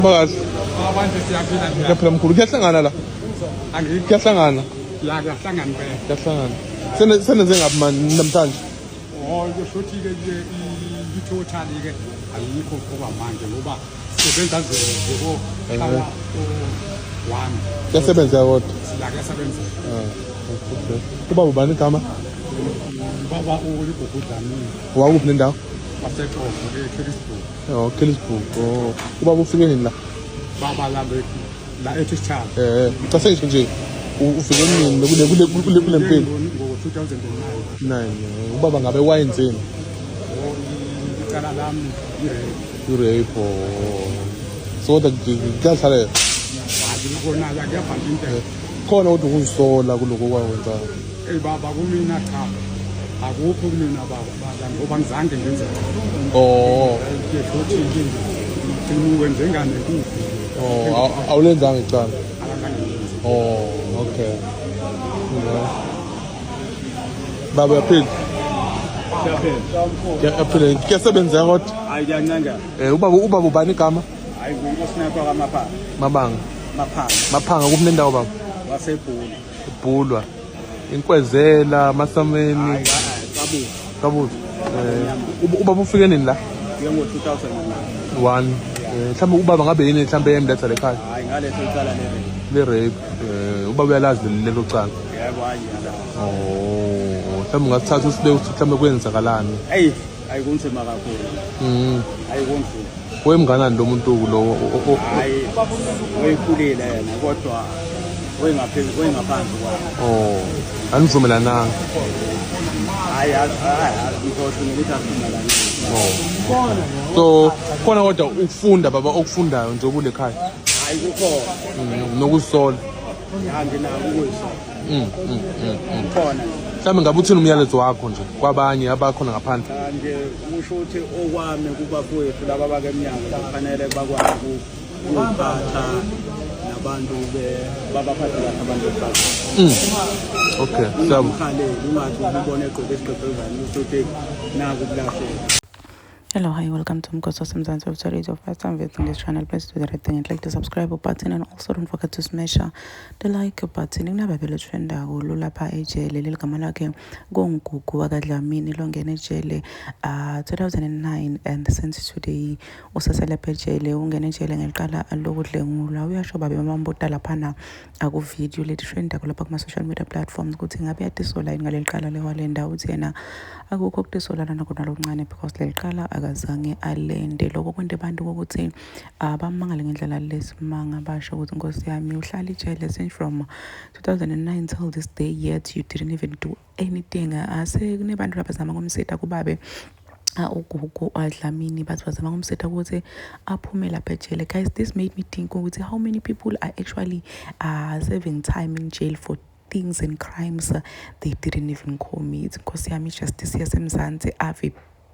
Phakathi abantu siyaphila nje. kuyaphela mkhulu kuyahlangana la. Angithi Kuyahlangana. la kuyahlangana phela. Kuyahlangana. Senze ngapi manje namhlanje? Oh kushuthi ke i-total ke ayikho kuba manje ngoba sebenza nje ngoba hlala one. Kuyasebenza kodwa. Siyasebenza. Okay. Kuba ubani igama? Baba uLibhukudlami. Wakuphi nendawo? Wasexhobo eKellisburg. Oh, Kellisburg. Oh. Kuba ufike nini la? Baba la eThishala. Cha sengisho nje ufike nini kule mpilo? Ngo-2009. 9. Ubaba ngabe wayenzeni? Icala lami Urape. So that kuyahlala. hayi khona la kuyabhala into. Khona kodwa ukuzisola kuloko kwakwenza. Baba kumina cha. Akukho kumina baba ngoba ngizange ngenze. Oh. Ngishuthi wenze ngane kuphi. Oh, awulenzanga icala. Akangane ngenze. Oh, okay. Baba yaphila. Yaphila. Kuyasebenza kodwa. Hayi kuyancanga. Ubaba ubani igama? Hayi kusinapha kamapha. Mabanga. Maphanga. Maphanga kuphi nendawo baba? Wasebhulu. Ibhulwa. Inkwezela, Masameni. Hayi Kabuzi. Ubaba ufike nini la? ngo-2009. 1. Mhlawumbe ubaba ngabe yini mhlawumbe emletha lekhaya? Hayi ngaletho icala Le rape. Ubaba uyalazi lelo cala. yebo ayiyala. Oh, mhlawumbe ngasithatha usibeke ukuthi mhlawumbe kwenzakalani. Hayi kunzima kakhulu. Hayi kunzima. Wemnganani lo muntu lo? Hayi oyikhulile yena kodwa oyingaphansi kwakhe. Oh, anivumelananga. Hayi ngikho ukuthi asivumelani. So khona kodwa ukufunda baba okufundayo nje kule khaya. Hayi kukhona. Nokusola. Anginako khona. Mhlawumbe ngabe uthini umyalezo wakho nje kwabanye abakhona ngaphandle? Nje usho ukuthi okwami kubafowethu laba bakemnyango kufanele bakwazi ukuphatha nabantu babaphatha kahle abantu besifazane. Okay, siyabonga. Ukhalele ungathi ubone egqoke isiqephelezane ukuthi naku kulahleka. Hello, hi, welcome to Mkoso Mzansi of Stories of First Time visiting this channel. Please do the right thing and click the subscribe button, and also don't forget to smash the like button. Nginababele trenda kulo lapha ejele leligama lakhe kongugu wakadlamini longena ejele 2009 and since today usasele ejele ungena ejele ngeliqala lokudlengula. Uyasho babe mambuta laphana aku video le trenda kulapha kuma social media platforms ukuthi ngabe yatisola ngaleliqala lewalenda uthi yena akukho kudisola lana kona lokuncane because leliqala akazange alende lokho kwente abantu ukuthi abamangale ngendlela lesimanga basho ukuthi Nkosi yami uhlala ijele since from 2009 till this day yet you didn't even do anything. Ase kunebantu labazama ngomsitha kubabe ugugu adlamini bathi bazama ngomsitha ukuthi aphume lapha ejele. Guys, this made me think ukuthi how many people are actually serving time in jail for things and crimes they didn't even commit. Nkosi yami justice yasemzansi ave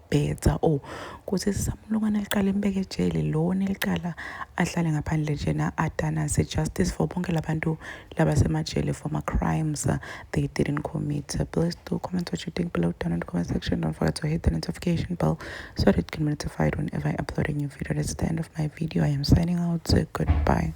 better ukuthi sisamlungana liqala embeke ejele lona eliqala ahlale ngaphandle jena adana se justice for bonke labantu labasemajele for my crimes they didn't commit. Please do comment what you think below down in the comment section. Don't forget to hit the notification bell so that you can be notified whenever I upload a new video. That's the end of my video. I am signing out. Goodbye.